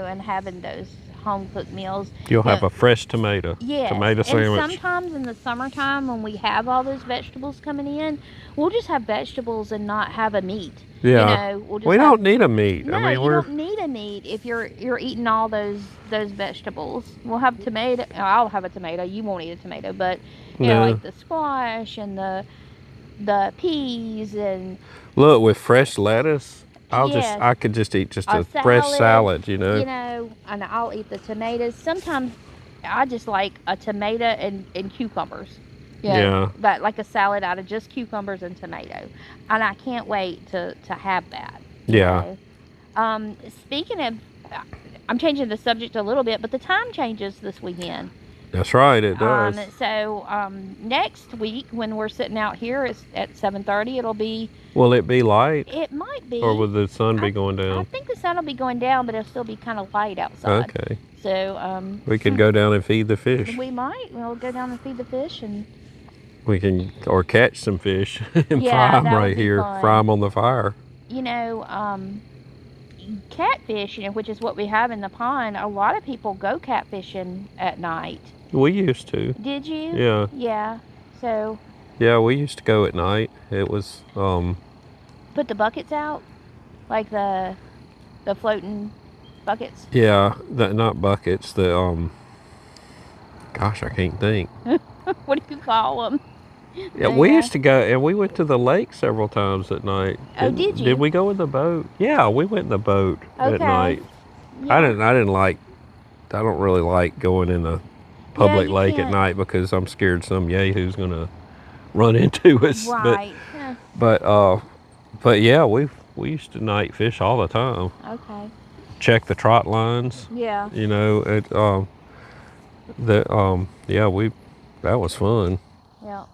and having those home cooked meals. You'll have a fresh tomato sandwich. And sometimes in the summertime when we have all those vegetables coming in, we'll just have vegetables and not have a meat. Yeah, you know, we don't need a meat. No, I mean, you don't need a meat if you're eating all those vegetables. We'll have tomato. I'll have a tomato. You won't eat a tomato, but you know, like the squash and the peas and. Look, with fresh lettuce, I could just eat just a fresh salad, you know. You know, and I'll eat the tomatoes. Sometimes I just like a tomato and cucumbers. Yeah. That, like a salad out of just cucumbers and tomato. And I can't wait to have that. Yeah. Know? Speaking of, I'm changing the subject a little bit, but the time changes this weekend. That's right, it does. So next week when we're sitting out here at 7:30, it'll be. Will it be light? It might be. Or will the sun be going down? I think the sun will be going down, but it'll still be kind of light outside. Okay. So we could go down and feed the fish. We might. We'll go down and feed the fish, and we can catch some fish and fry them right here. Fun. Fry them on the fire. You know, catfish, you know, which is what we have in the pond. A lot of people go catfishing at night. We used to. Did you? Yeah. Yeah. So. Yeah, we used to go at night. It was. Put the buckets out, like the floating buckets. Yeah, not buckets. The Gosh, I can't think. What do you call them? Yeah, we used to go, and we went to the lake several times at night. Oh, did you? Did we go in the boat? Yeah, we went in the boat at night. Yeah. I don't really like going in the public lake at night because I'm scared some yahoo's gonna run into us. Right. But yeah, we used to night fish all the time. Okay. Check the trot lines. Yeah. You know, that was fun. Yeah.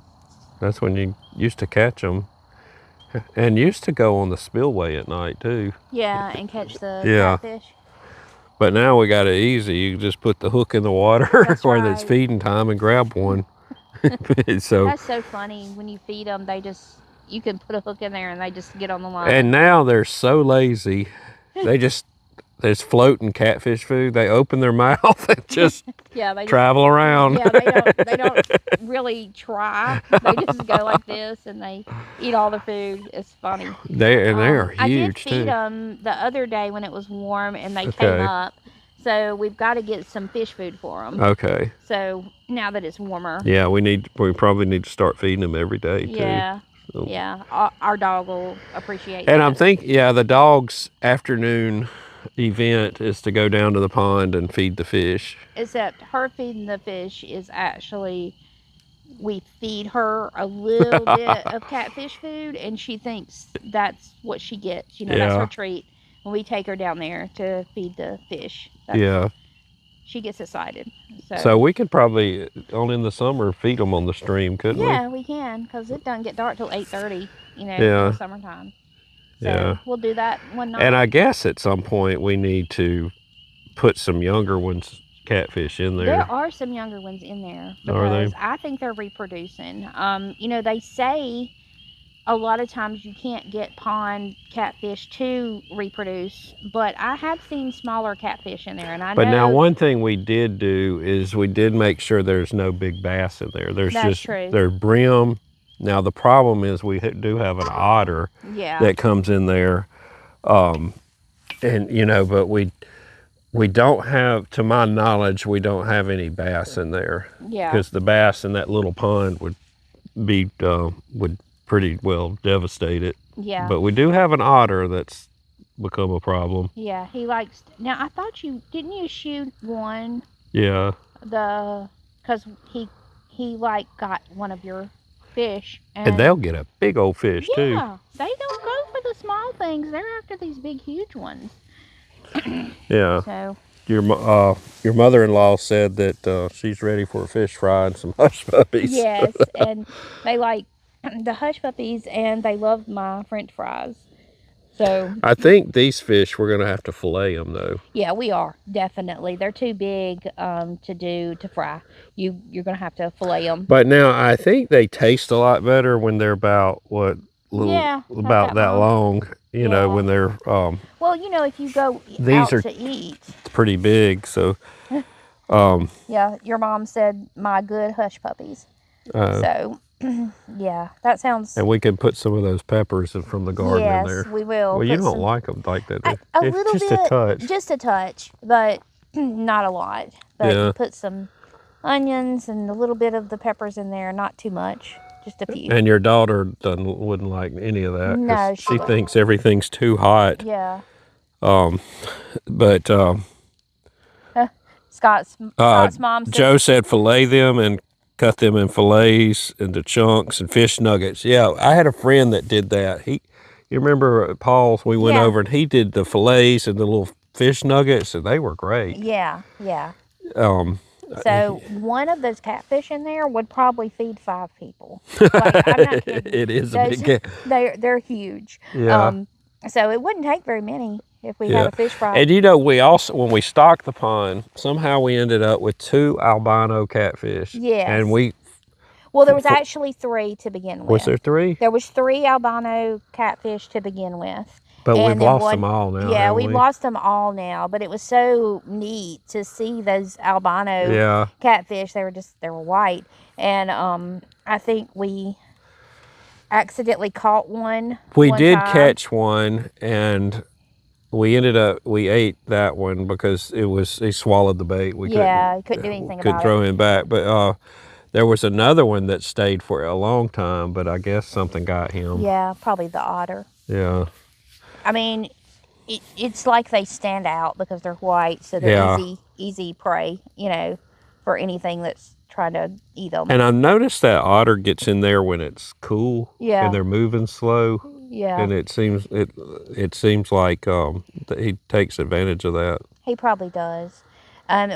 That's when you used to catch them, and used to go on the spillway at night too. Yeah, and catch the catfish. But now we got it easy. You just put the hook in the water where it's feeding time and grab one. So that's so funny. When you feed them, you can put a hook in there and they just get on the line. And now they're so lazy. They just there's floating catfish food. They open their mouth and just Yeah, they travel around. Yeah, they don't really try. They just go like this and they eat all the food. It's funny. They are I did huge feed too. them the other day when it was warm and they came Okay. up. So we've got to get some fish food for them. Okay. So now that it's warmer. Yeah, we probably need to start feeding them every day too. Yeah. So. Yeah. Our dog will appreciate And that. I'm thinking, yeah, the dog's afternoon event is to go down to the pond and feed the fish. Except her feeding the fish is actually, we feed her a little bit of catfish food and she thinks that's what she gets. You know, that's her treat when we take her down there to feed the fish. Yeah. She gets excited. So we could probably, in the summer, feed them on the stream, couldn't we? Yeah, we can, because it doesn't get dark till 8:30, you know, in the summertime. So we'll do that one night. And I guess at some point we need to put some younger ones, catfish, in there. There are some younger ones in there. Are they? Because I think they're reproducing. You know, they say a lot of times you can't get pond catfish to reproduce, but I have seen smaller catfish in there, and I know. But now one thing we did do is we did make sure there's no big bass in there. There's there's brim. Now the problem is we do have an otter that comes in there, and you know, but we don't have, to my knowledge, we don't have any bass in there. Yeah. Because the bass in that little pond would pretty well devastate it. Yeah. But we do have an otter that's become a problem. Yeah, he likes. Now I thought didn't you shoot one? Yeah. Because he like got one of your fish. And they'll get a big old fish too. Yeah, they don't go for the small things. They're after these big, huge ones. Yeah. So. Your mother-in-law said that she's ready for a fish fry and some hush puppies. Yes, and they like the hush puppies, and they love my French fries. So I think these fish, we're gonna have to fillet them though. Yeah, we are, definitely. They're too big to fry. You're gonna have to fillet them. But now I think they taste a lot better when they're about about that long. You know, when they're well, you know, if you go to eat, it's pretty big. So yeah, your mom said my good hush puppies. So yeah, that sounds. And we can put some of those peppers from the garden in there. Yes, we will. Well, you don't like them like that. A little just bit, a touch. Just a touch, but not a lot. But put some onions and a little bit of the peppers in there, not too much, just a few. And your daughter wouldn't like any of that. No, she thinks everything's too hot. Yeah. But Scott's mom said, Joe said fillet them and cut them in fillets into chunks and fish nuggets. Yeah, I had a friend that did that. You remember Paul? We went over and he did the fillets and the little fish nuggets, and they were great. Yeah, yeah. So one of those catfish in there would probably feed 5 people. Like, I'm not kidding. It is a big. They're huge. Yeah. So it wouldn't take very many if we had a fish fry. And you know, we also, when we stocked the pond, somehow we ended up with 2 albino catfish. Yes. And well, there was actually 3 to begin with. Was there 3? There was 3 albino catfish to begin with. But we've lost them all now. Yeah, we've lost them all now. But it was so neat to see those albino catfish. They were white. And I think we accidentally caught one. We did catch one, and we ate that one because he swallowed the bait. We couldn't do anything about it. Couldn't throw him back. But there was another one that stayed for a long time, but I guess something got him. Yeah, probably the otter. Yeah. I mean, it's like they stand out because they're white, so they're easy prey, you know, for anything that's trying to eat them. And I noticed that otter gets in there when it's cool. Yeah. And they're moving slow. Yeah. And it seems like he takes advantage of that. He probably does.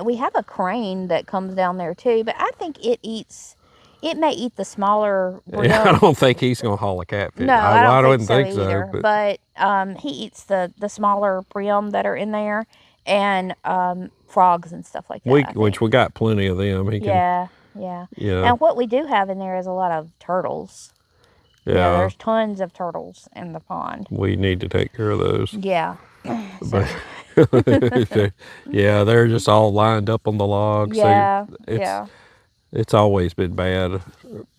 We have a crane that comes down there too, but I think it may eat the smaller brim. Yeah, I don't think he's going to haul a catfish. No, I don't think so either. But he eats the smaller brim that are in there, and frogs and stuff like that. Which we got plenty of them. Yeah. And what we do have in there is a lot of turtles. Yeah, there's tons of turtles in the pond. We need to take care of those. Yeah. But Yeah, they're just all lined up on the logs. Yeah, It's yeah, it's always been bad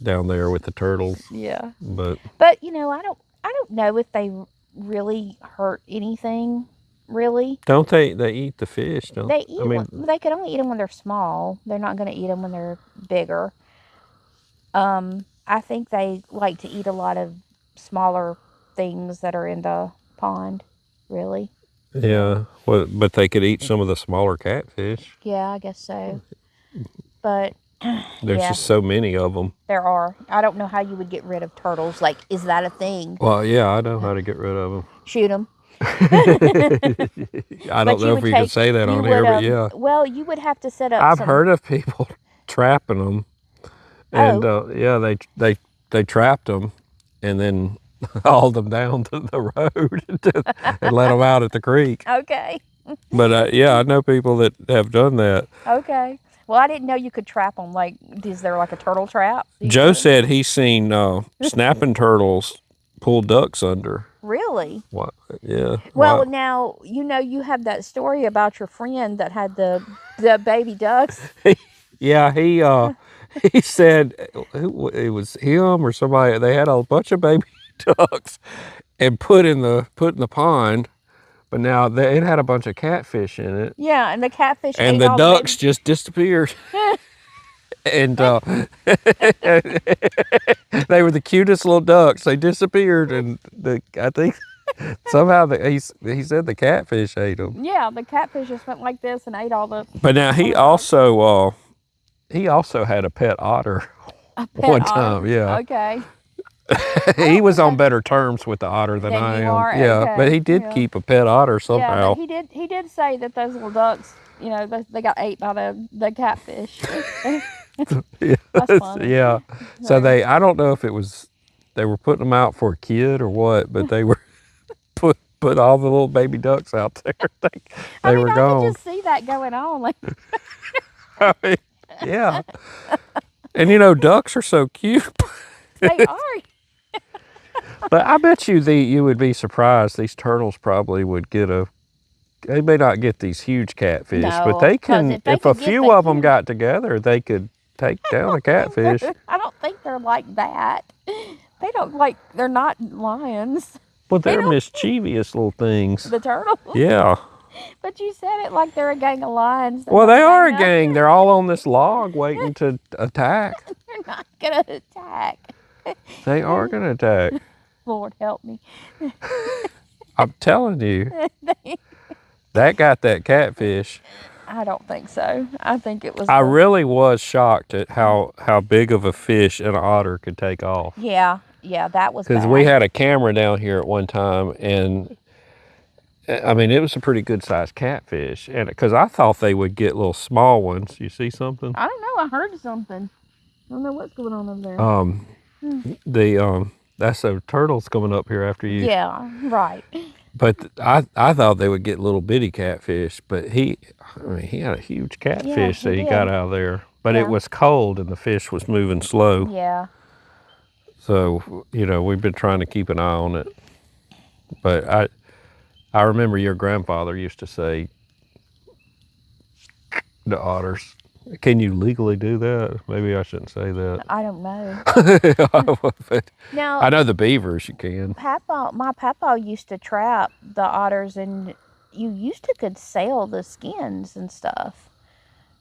down there with the turtles, yeah. but But I don't know if they really hurt anything. Really, don't they eat the fish? Don't they I eat. mean? They can only eat them when they're small. They're not going to eat them when they're bigger. I think they like to eat a lot of smaller things that are in the pond. Really. Yeah, well, but they could eat some of the smaller catfish. Yeah, I guess so. But There's yeah, just so many of them. there are. I don't know how you would get rid of turtles. Like, is that a thing? Well, yeah, I know how to get rid of them. Shoot them. I don't But you know if would you can take. say that You on would. here, but yeah, Well, you would have to set up I've some. heard of people trapping them, and Oh, yeah, they trapped them, and then hauled them down to the road and let them out at the creek. okay. But yeah, I know people that have done that. Okay. Well, I didn't know you could trap them. Like, is there like a turtle trap? Joe said he's seen snapping turtles pull ducks under. Really? What? Yeah. Well, Wow. now you have that story about your friend that had the baby ducks. Yeah, he said it was him or somebody. They had a bunch of baby ducks and put in the pond, but now it had a bunch of catfish in it, Yeah, and the catfish and ate the all ducks just disappeared. And they were the cutest little ducks. They disappeared, and I think somehow he said the catfish ate them. Yeah, the catfish just went like this and ate all the. But now he also had a pet otter A pet one otter. time. Yeah, Okay. he was on better terms with the otter than Than I you am. are? Yeah, Okay, but he did yeah. keep a pet otter Yeah, somehow. but he did say that those little ducks, they got ate by the catfish. Yeah. That's funny. Yeah. So I don't know if it was they were putting them out for a kid or what, but they were put all the little baby ducks out there. They were I gone. could just see that going on. Like, I mean, yeah. And ducks are so cute. they are. But I bet you would be surprised. These turtles probably would they may not get these huge catfish, but No, they 'cause can, if they if a could get few the of them huge- got together, they could take down a catfish. I don't think they're like that. They're not lions. Well, they're mischievous little things. The turtles. Yeah. But you said it like they're a gang of lions. Well, they are a up. gang. They're all on this log waiting to attack. They're not gonna attack. They are going to attack. Lord help me. I'm telling you. That got that catfish. I don't think so. I think it was. I really was shocked at how big of a fish an otter could take off. Yeah, that was. Because bad. we had a camera down here at one time, and I mean, it was a pretty good sized catfish. And because I thought they would get little small ones. You see something? I don't know. I heard something. I don't know what's going on over there. That's a turtle's coming up here after you. Yeah, right. But I thought they would get little bitty catfish, but he had a huge catfish that he got out of there. But it was cold and the fish was moving slow. Yeah. So, we've been trying to keep an eye on it. But I remember your grandfather used to say the otters. Can you legally do that? Maybe I shouldn't say that. I don't know. But Now, I know the beavers you can. my papa used to trap the otters, and you could sell the skins and stuff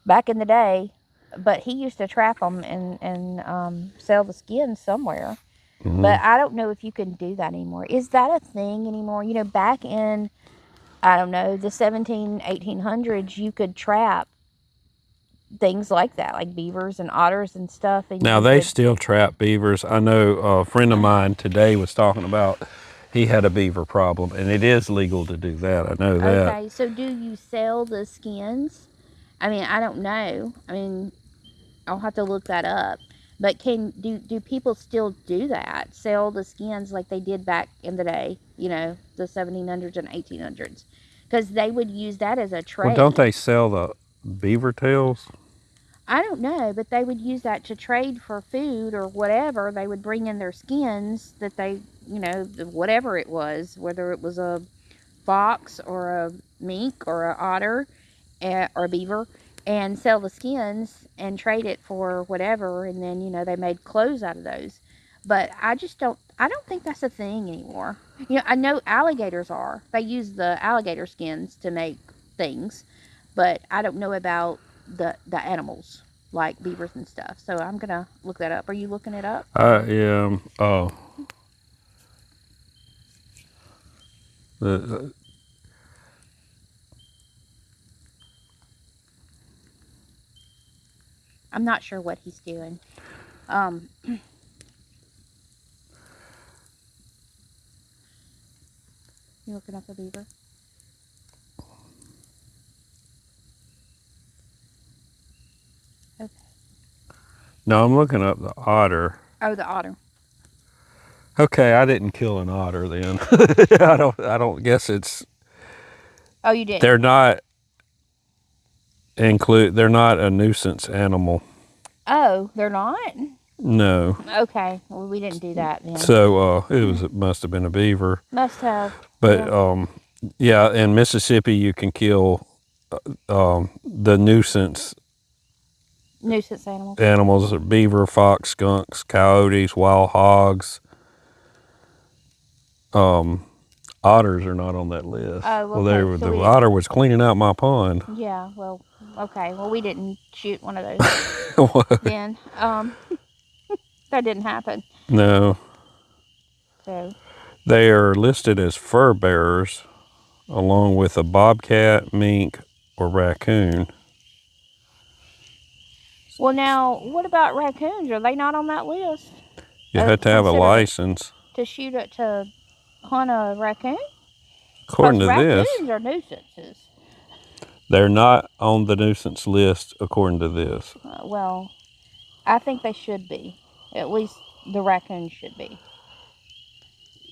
back in the day. But he used to trap them and sell the skins somewhere. Mm-hmm. But I don't know if you can do that anymore. Is that a thing anymore? Back in, I don't know, the 1800s, you could trap things like that, like beavers and otters and stuff. And Now they still trap beavers. I know a friend of mine today was talking about he had a beaver problem, and it is legal to do that. I know that. Okay, so do you sell the skins? I mean, I don't know. I mean, I'll have to look that up. But do people still do that? Sell the skins like they did back in the day, the 1700s and 1800s? Because they would use that as a trade. Well, don't they sell the beaver tails? I don't know, but they would use that to trade for food or whatever. They would bring in their skins that they, whatever it was, whether it was a fox or a mink or a otter or a beaver and sell the skins and trade it for whatever, and then they made clothes out of those. But I don't think that's a thing anymore. I know alligators are. They use the alligator skins to make things, but I don't know about the animals like beavers and stuff. So I'm gonna look that up. Are you looking it up? Yeah. Oh. The I'm not sure what he's doing. You looking up a beaver? Okay. No, I'm looking up the otter. Oh, the otter. Okay, I didn't kill an otter then. I don't guess it's. Oh, you didn't. They're not a nuisance animal. Oh, they're not? No. Okay. Well, we didn't do that then. So it must have been a beaver. Must have. But yeah, in Mississippi you can kill the nuisance animals: beaver, fox, skunks, coyotes, wild hogs. Otters are not on that list. Oh, well, okay. the otter was cleaning out my pond. Yeah, well, okay. Well, we didn't shoot one of those then. That didn't happen. No. So. They are listed as fur bearers, along with a bobcat, mink, or raccoon. Well, now, what about raccoons? Are they not on that list? You have to have a license To shoot it, to hunt a raccoon? According to this, raccoons are nuisances. They're not on the nuisance list according to this. Well, I think they should be. At least the raccoons should be.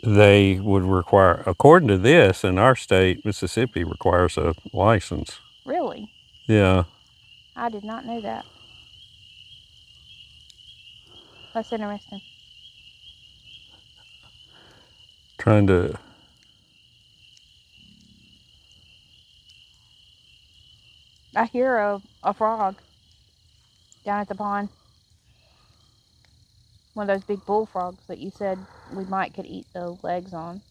They would require, according to this, in our state, Mississippi requires a license. Really? Yeah. I did not know that. That's interesting. Trying to... I hear a frog down at the pond. One of those big bullfrogs that you said we could eat the legs on.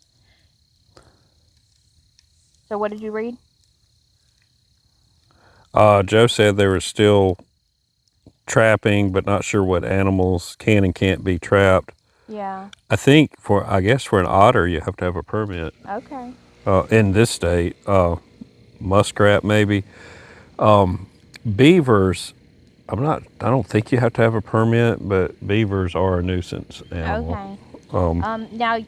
So what did you read? Joe said there was still trapping, but not sure what animals can and can't be trapped. Yeah. I guess for an otter, you have to have a permit. Okay. In this state, muskrat maybe. Beavers, I don't think you have to have a permit, but beavers are a nuisance animal. Okay. Now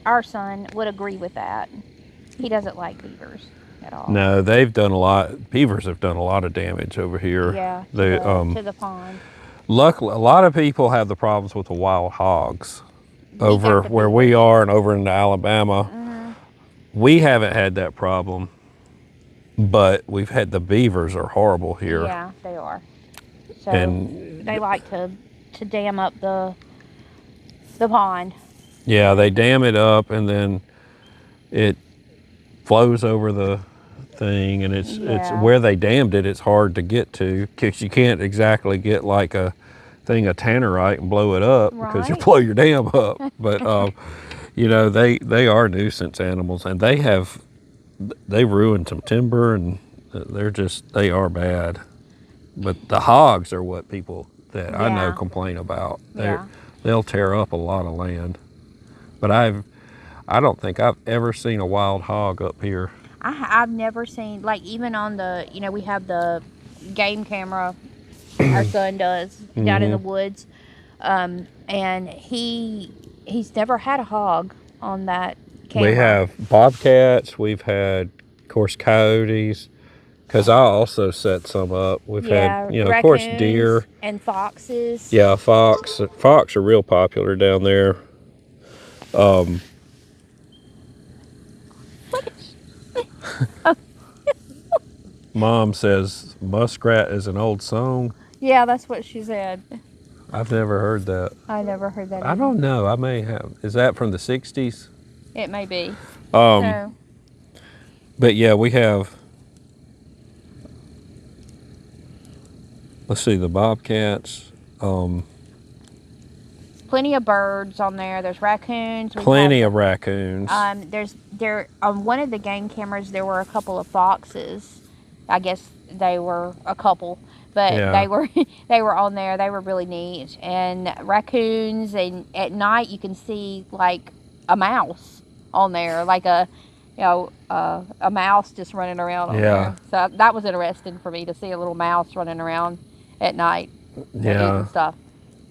our son would agree with that. He doesn't like beavers at all. No, beavers have done a lot of damage over here. Yeah, to the pond. Luckily, a lot of people have the problems with the wild hogs over where we are and over in Alabama. Mm-hmm. We haven't had that problem, but we've had the beavers are horrible here. Yeah, they are. So and they like to dam up the pond. Yeah, they dam it up and then it flows over the thing, and it's where they dammed it, it's hard to get to because you can't exactly get like a thing of tannerite and blow it up because you blow your dam up. But they are nuisance animals, and they ruined some timber, and they are bad. But the hogs are what people that I know complain about. They'll tear up a lot of land. But I don't think I've ever seen a wild hog up here. I've never seen, like, even on the, we have the game camera, our son does, down in the woods. And he's never had a hog on that camera. We have bobcats, we've had, of course, coyotes, because I also set some up. We've had, of course, deer. And foxes. Yeah, fox are real popular down there. Mom says muskrat is an old song. Yeah, that's what she said. I've never heard that. I never heard that either. I don't know. I may have. Is that from the 60s? It may be. But yeah, we have, let's see, the bobcats, Plenty of birds on there. There's raccoons. plenty of raccoons. There on one of the game cameras there were a couple of foxes. I guess they were a couple, but Yeah. they were on there. They were really neat. And raccoons, and at night you can see like a mouse on there, like a mouse just running around on there. So that was interesting for me to see a little mouse running around at night. Yeah. Stuff.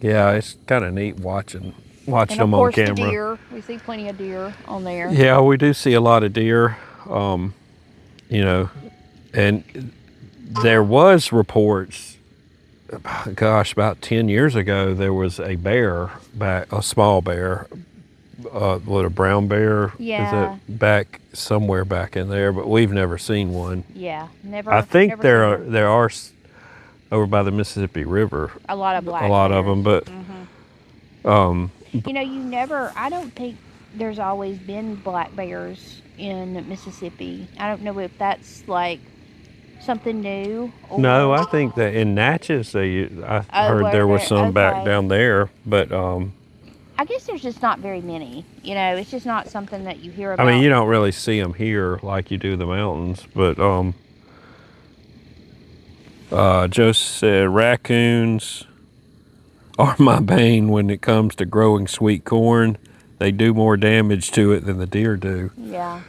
Yeah, it's kind of neat watching And them of course on camera. the deer. We see plenty of deer on there. Yeah, we do see a lot of deer. You know, and there was reports, gosh, about 10 years ago, there was a bear a small bear, a brown bear? Yeah. Is it back somewhere back in there? But we've never seen one. Yeah, never. I think never there seen are over by the Mississippi River. a lot of black. A lot of them, but You know, I don't think there's always been black bears in Mississippi. I don't know if that's like something new. Or... No, I think that in Natchez, I heard there was some back down there, but I guess there's just not very many. You know, it's just not something that you hear about. I mean, you don't really see them here like you do the mountains, but Joe said raccoons are my bane when it comes to growing sweet corn. They do more damage to it than the deer do. Yeah.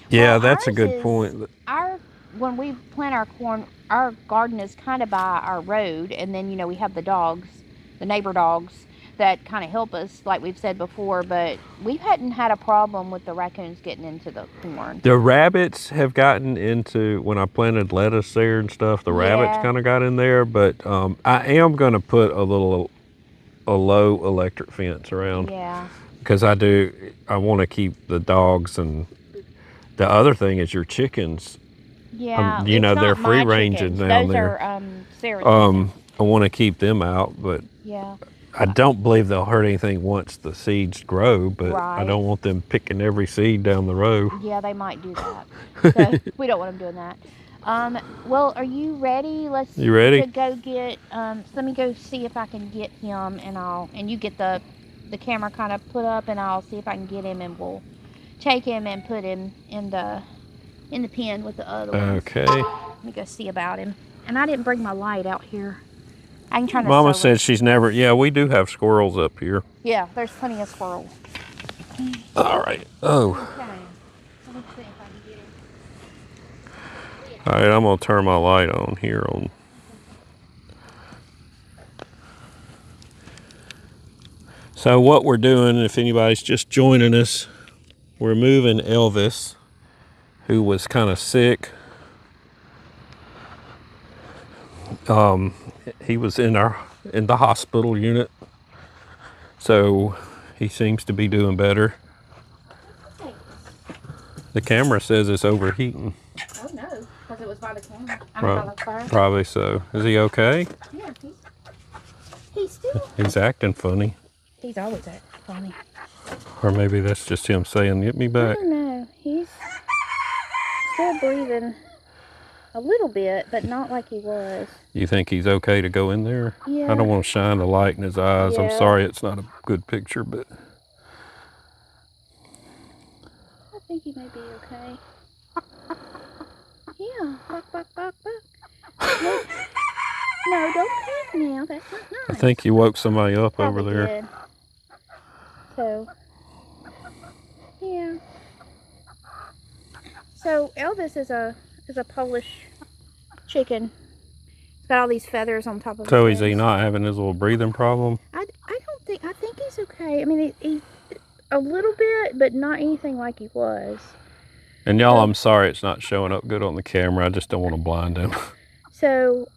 Yeah, well, that's a good point. When we plant our corn, our garden is kind of by our road, and then, you know, we have the dogs, the neighbor dogs, that kind of help us, like we've said before, but we hadn't had a problem with the raccoons getting into the corn. The rabbits have gotten into, when I planted lettuce there and stuff, the rabbits kind of got in there, but I am going to put a low electric fence around. Yeah. Because I want to keep the dogs, and the other thing is your chickens. Yeah. You know, they're free ranging down there. Those are Sarah's. I want to keep them out, but yeah. I don't believe they'll hurt anything once the seeds grow, but I don't want them picking every seed down the row. Yeah, they might do that. So we don't want them doing that. Well, are you ready? You ready? To go get, let me go see if I can get him, and you get the camera kind of put up, and I'll see if I can get him, and we'll take him and put him in the pen with the other ones. Okay. Let me go see about him. And I didn't bring my light out here. I can turn this Mama over. said she's never, yeah, we do have squirrels up here. Yeah, there's plenty of squirrels. All right. Oh. Okay. Let me see if I can get him. All right, I'm going to turn my light on here. So what we're doing, if anybody's just joining us, we're moving Elvis, who was kind of sick. He was in the hospital unit, so he seems to be doing better. The camera says it's overheating. Oh no, because it was by the camera. By the fire. Probably so. Is he okay? Yeah, he's still. He's acting funny. He's always acting funny. Or maybe that's just him saying, "Get me back." I don't know. He's still breathing a little bit, but not like he was. You think he's okay to go in there? Yeah. I don't want to shine the light in his eyes. Yeah. I'm sorry it's not a good picture, but I think he may be okay. Yeah. Bark, bark, bark, bark. No, don't peek now. That's not nice. I think you woke somebody up Probably over there. did. So, yeah. So Elvis is a Polish chicken. He's got all these feathers on top of his So is he head. not having his little breathing problem? I think he's okay. I mean, he a little bit, but not anything like he was. And y'all, I'm sorry it's not showing up good on the camera. I just don't want to blind him. So,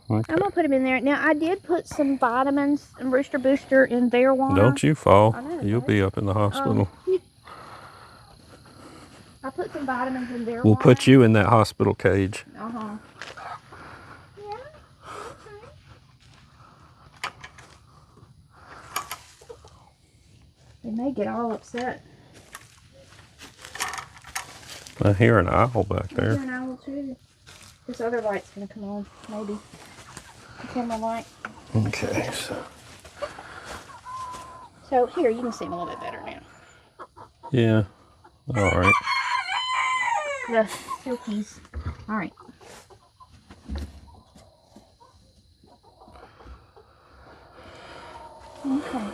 Okay. I'm gonna put him in there. Now, I did put some vitamins and Rooster Booster in their water. Don't you fall. I know, You'll right? be up in the hospital. I put some vitamins in their We'll water. put you in that hospital cage. Uh-huh. Yeah. Okay. They may get all upset. I hear an owl back I hear there. an owl too. This other light's gonna come on, maybe. The camera light. Okay, So here, you can see him a little bit better now. yeah. All right. The silkies. All right. Okay.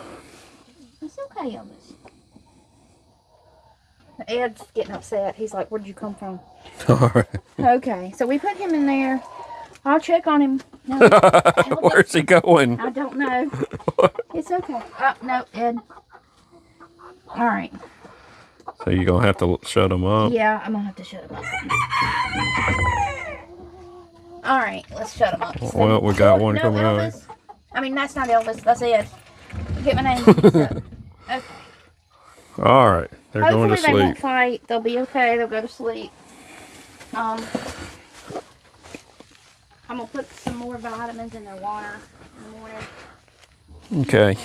It's okay, Elvis. Ed's getting upset. He's like, "Where'd you come from?" All right. Okay, so we put him in there. I'll check on him. No, Where's he going? I don't know. It's okay. Oh, no, Ed. All right. So you're going to have to shut him up? Yeah, I'm going to have to shut him up. All right, let's shut him up. Well, we got one no, coming out. Elvis. I mean, that's not Elvis. That's Ed. You get my name mixed up. Okay. All right. They're Hopefully going to they won't sleep. fight. They'll be okay. They'll go to sleep. I'm going to put some more vitamins in their water in the morning. Okay.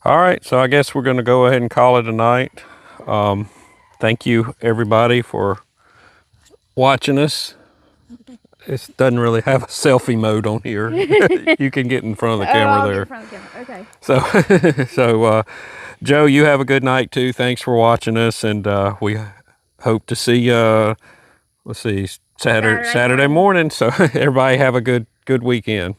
All right, so I guess we're going to go ahead and call it a night. Thank you, everybody, for watching us. It doesn't really have a selfie mode on here. You can get in front of the camera I'll there. get in front of the camera. Okay. So Joe, you have a good night too. Thanks for watching us, and we hope to see you. Let's see, Saturday morning. So everybody have a good weekend.